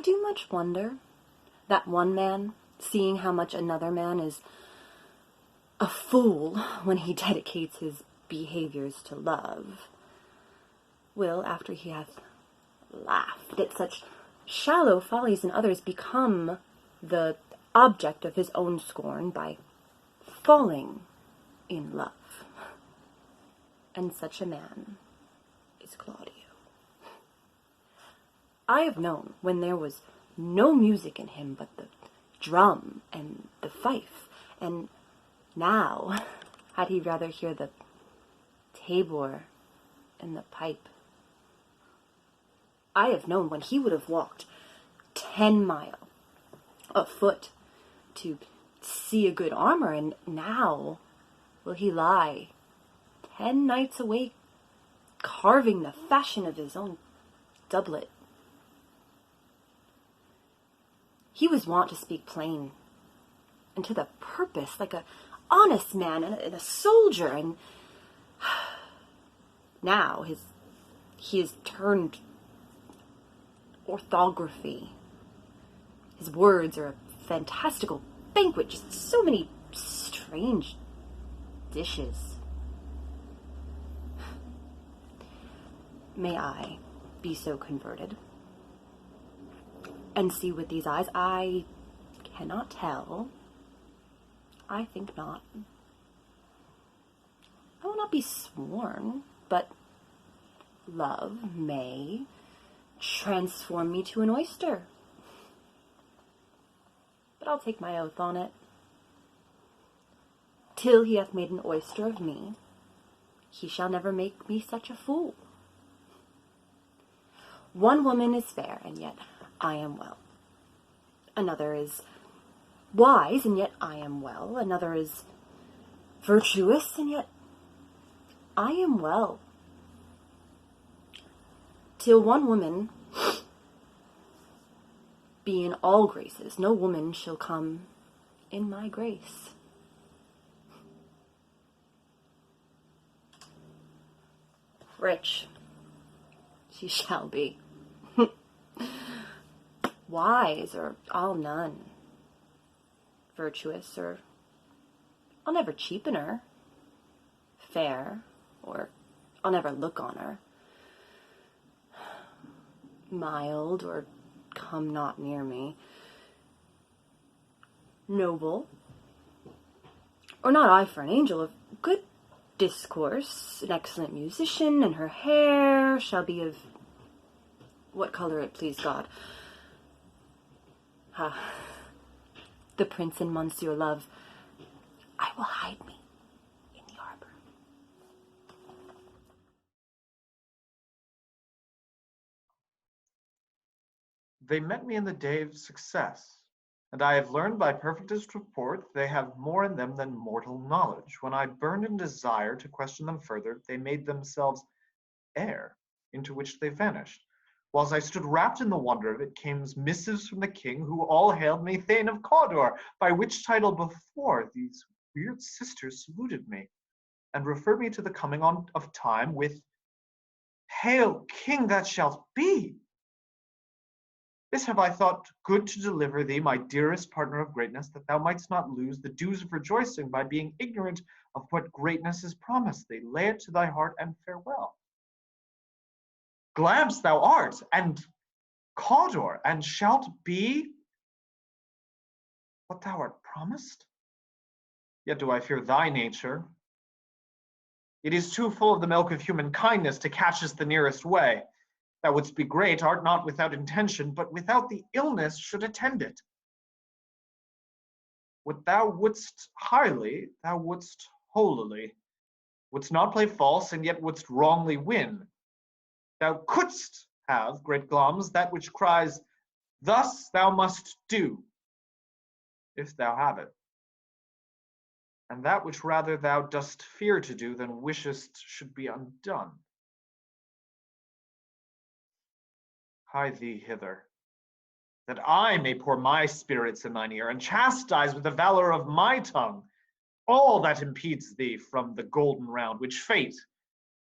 do much wonder that one man, seeing how much another man is a fool when he dedicates his behaviors to love, will, after he hath laughed at such shallow follies in others, become the object of his own scorn by falling in love. And such a man is Claudio. I have known when there was no music in him but the drum and the fife, and now had he rather hear the tabor and the pipe. I have known when he would have walked 10 miles afoot to see a good armor, and now will he lie 10 nights awake carving the fashion of his own doublet. He was wont to speak plain and to the purpose, like a honest man and a soldier, and now he is turned orthography. His words are a fantastical banquet, just so many strange dishes. May I be so converted and see with these eyes? I cannot tell. I think not. I will not be sworn, but love may transform me to an oyster. But I'll take my oath on it. Till he hath made an oyster of me, he shall never make me such a fool. One woman is fair, and yet I am well. Another is wise, and yet I am well. Another is virtuous, and yet I am well. Till one woman be in all graces, no woman shall come in my grace. Rich she shall be. Wise, or I'll none. Virtuous, or I'll never cheapen her. Fair, or I'll never look on her. Mild, or come not near me. Noble, or not I for an angel, of good discourse, an excellent musician, and her hair shall be of what color it please God. The prince and Monsieur love, I will hide me in the arbor. They met me in the day of success, and I have learned by perfectest report they have more in them than mortal knowledge. When I burned in desire to question them further, they made themselves air, into which they vanished. Whilst I stood wrapped in the wonder of it, came missives from the king, who all hailed me Thane of Cawdor, by which title before these weird sisters saluted me, and referred me to the coming on of time with, Hail, king that shalt be! This have I thought good to deliver thee, my dearest partner of greatness, that thou mightst not lose the dues of rejoicing by being ignorant of what greatness is promised thee. Lay it to thy heart, and farewell. Glamps thou art, and Cawdor, and shalt be what thou art promised? Yet do I fear thy nature. It is too full of the milk of human kindness to catch us the nearest way. Thou wouldst be great, art not without intention, but without the illness should attend it. What thou wouldst highly, thou wouldst holily. Wouldst not play false, and yet wouldst wrongly win. Thou couldst have, great Glums, that which cries, thus thou must do, if thou have it. And that which rather thou dost fear to do than wishest should be undone. Hie thee hither, that I may pour my spirits in thine ear, and chastise with the valor of my tongue all that impedes thee from the golden round, which fate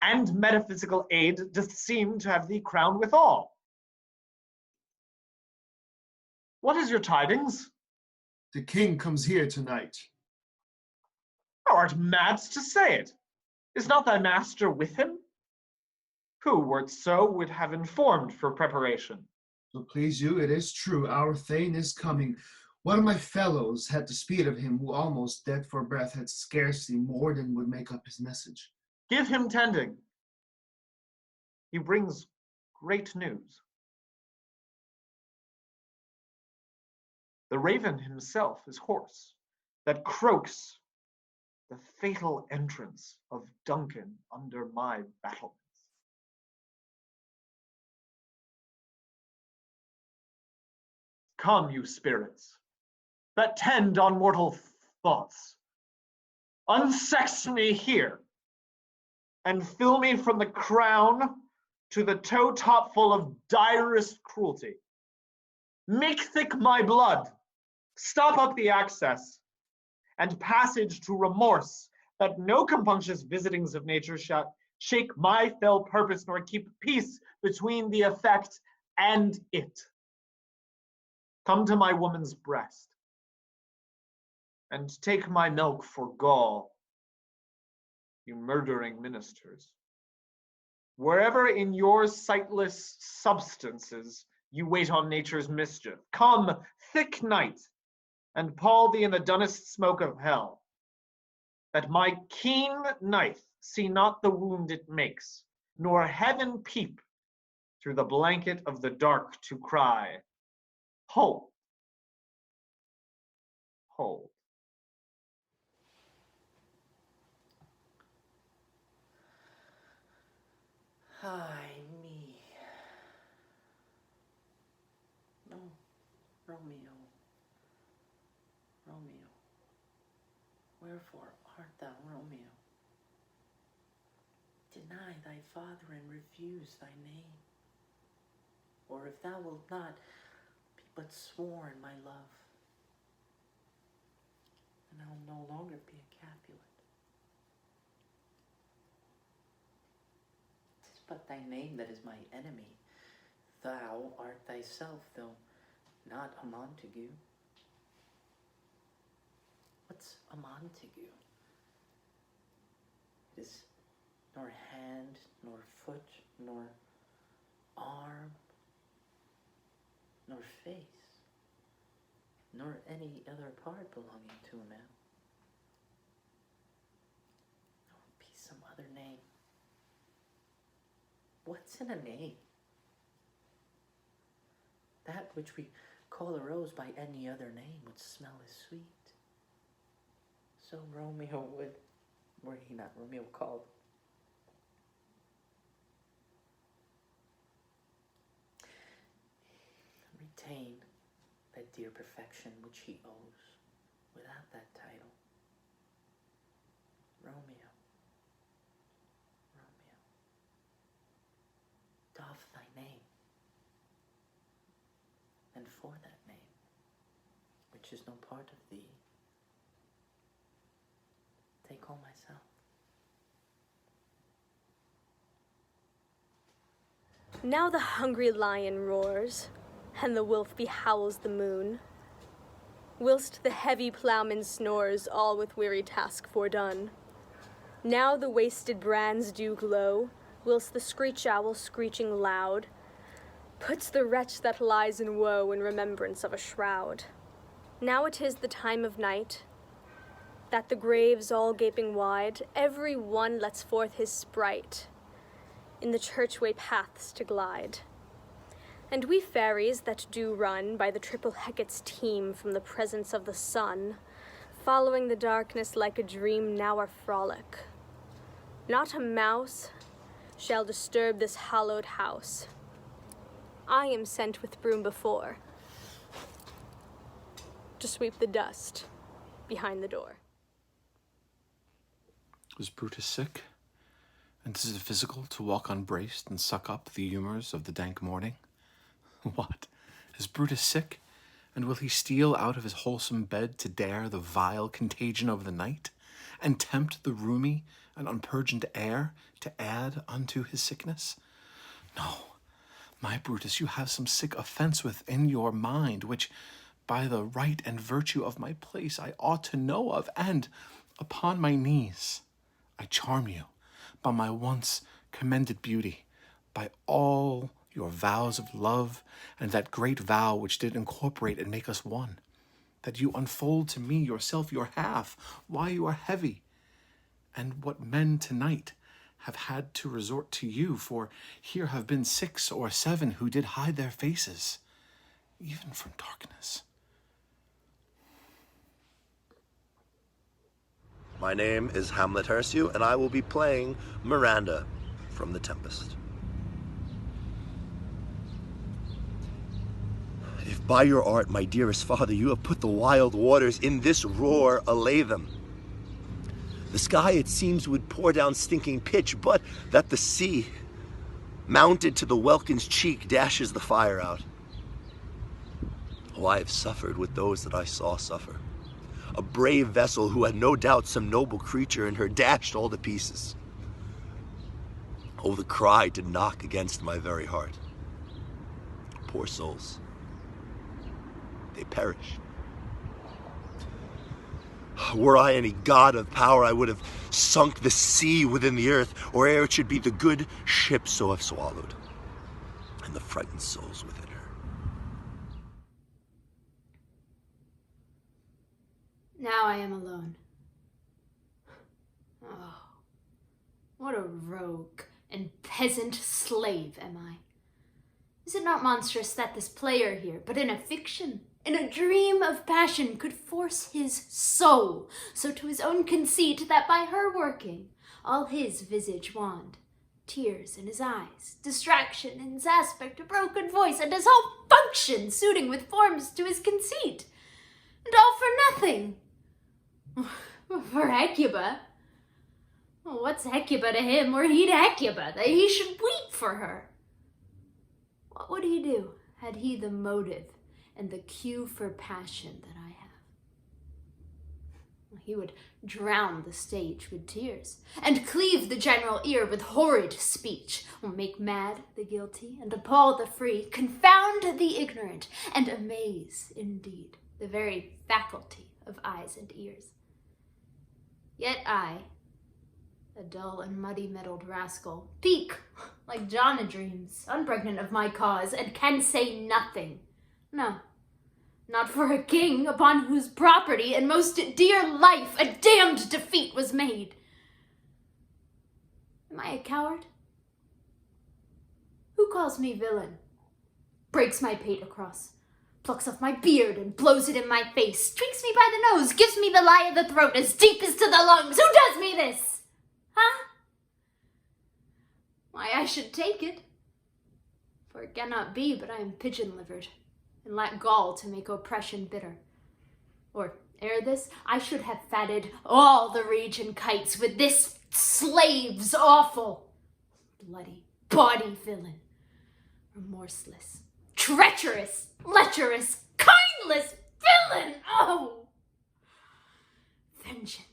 and metaphysical aid doth seem to have thee crowned withal. What is your tidings? The king comes here tonight. Thou art mad to say it. Is not thy master with him? Who, were't so, would have informed for preparation? So please you, it is true, our thane is coming. One of my fellows had the speed of him, who almost dead for breath had scarcely more than would make up his message. Give him tending. He brings great news. The raven himself is hoarse, that croaks the fatal entrance of Duncan under my battlements. Come, you spirits, that tend on mortal thoughts, unsex me here, and fill me from the crown to the toe top full of direst cruelty. Make thick my blood, stop up the access, and passage to remorse, that no compunctious visitings of nature shall shake my fell purpose, nor keep peace between the effect and it. Come to my woman's breast, and take my milk for gall, you murdering ministers. Wherever in your sightless substances you wait on nature's mischief, come, thick night, and pall thee in the dunnest smoke of hell, that my keen knife see not the wound it makes, nor heaven peep through the blanket of the dark to cry, hold, hold. Ay me. No, Romeo, Romeo, wherefore art thou Romeo? Deny thy father and refuse thy name. Or if thou wilt not, be but sworn my love, and I'll no longer be a Capulet. 'Tis but thy name that is my enemy. Thou art thyself, though not a Montague. What's a Montague? It is nor hand, nor foot, nor arm, nor face, nor any other part belonging to a man. Nor be some other name. What's in a name? That which we call a rose by any other name would smell as sweet. So Romeo would, were he not Romeo called. Retain that dear perfection which he owes without that title. Romeo, Romeo, doff thy name, and for that name, which is no part of thee, take all myself. Now the hungry lion roars, and the wolf behowls the moon, whilst the heavy ploughman snores, all with weary task fordone. Now the wasted brands do glow, whilst the screech owl screeching loud puts the wretch that lies in woe in remembrance of a shroud. Now it is the time of night, that the graves all gaping wide, every one lets forth his sprite in the churchway paths to glide. And we fairies that do run by the triple Hecate's team from the presence of the sun, following the darkness like a dream, now are frolic. Not a mouse shall disturb this hallowed house. I am sent with broom before to sweep the dust behind the door. Was Brutus sick? And is it physical to walk unbraced and suck up the humours of the dank morning? What? Is Brutus sick? And will he steal out of his wholesome bed to dare the vile contagion of the night, and tempt the roomy and unpurgent air to add unto his sickness? No, My Brutus, you have some sick offense within your mind, which by the right and virtue of my place I ought to know of, and upon my knees I charm you by my once commended beauty, by all your vows of love, and that great vow which did incorporate and make us one, that you unfold to me yourself, your half, why you are heavy, and what men tonight have had to resort to you, for here have been 6 or 7 who did hide their faces, even from darkness. My name is Hamlet Hirsute, and I will be playing Miranda from The Tempest. If by your art, my dearest father, you have put the wild waters in this roar, allay them. The sky, it seems, would pour down stinking pitch, but that the sea, mounted to the welkin's cheek, dashes the fire out. Oh, I have suffered with those that I saw suffer. A brave vessel who had no doubt some noble creature in her dashed all to pieces. Oh, the cry did knock against my very heart. Poor souls. They perished. Were I any god of power, I would have sunk the sea within the earth, or ere it should be the good ship so have swallowed, and the frightened souls within her. Now I am alone. Oh, what a rogue and peasant slave am I. Is it not monstrous that this player here, but in a fiction, in a dream of passion, could force his soul so to his own conceit that by her working, all his visage wand, tears in his eyes, distraction in his aspect, a broken voice, and his whole function suiting with forms to his conceit, and all for nothing? For Hecuba? What's Hecuba to him, or he to Hecuba, that he should weep for her? What would he do, had he the motive and the cue for passion that I have? He would drown the stage with tears, and cleave the general ear with horrid speech, will make mad the guilty, and appall the free, confound the ignorant, and amaze, indeed, the very faculty of eyes and ears. Yet I, a dull and muddy-mettled rascal, peak like John a-dreams, unpregnant of my cause, and can say nothing. No, not for a king upon whose property and most dear life a damned defeat was made. Am I a coward? Who calls me villain, breaks my pate across, plucks off my beard and blows it in my face, tweaks me by the nose, gives me the lie of the throat as deep as to the lungs? Who does me this? Huh? Why, I should take it, for it cannot be but I am pigeon-livered, and lack gall to make oppression bitter. Or, ere this, I should have fatted all the region kites with this slave's awful, bloody, bawdy villain, remorseless, treacherous, lecherous, kindless villain! Oh! Vengeance.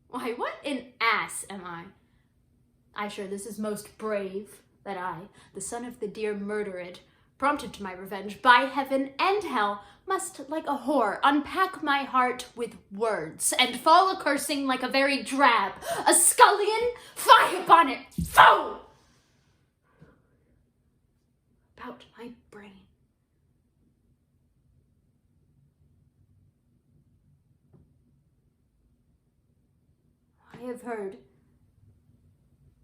Why, what an ass am I sure this is most brave, that I, the son of the dear murdered, prompted to my revenge by heaven and hell, must, like a whore, unpack my heart with words, and fall a-cursing like a very drab, a scullion? Fie upon it! Foe! About my brain. I have heard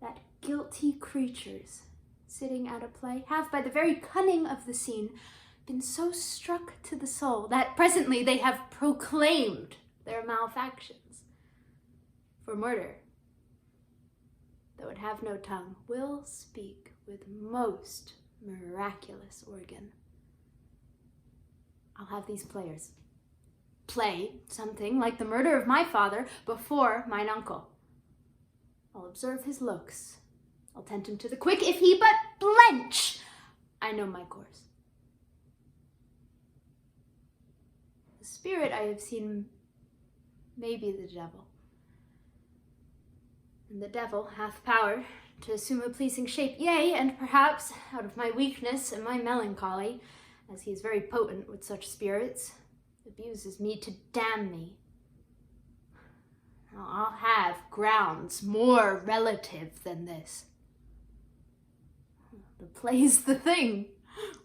that guilty creatures, sitting at a play, have by the very cunning of the scene been so struck to the soul that presently they have proclaimed their malefactions. For murder, though it have no tongue, will speak with most miraculous organ. I'll have these players play something like the murder of my father before mine uncle. I'll observe his looks. I'll tend him to the quick. If he but blench, I know my course. The spirit I have seen may be the devil. And the devil hath power to assume a pleasing shape, yea, and perhaps, out of my weakness and my melancholy, as he is very potent with such spirits, abuses me to damn me. Now, I'll have grounds more relative than this. The play's the thing,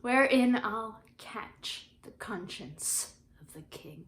wherein I'll catch the conscience of the king.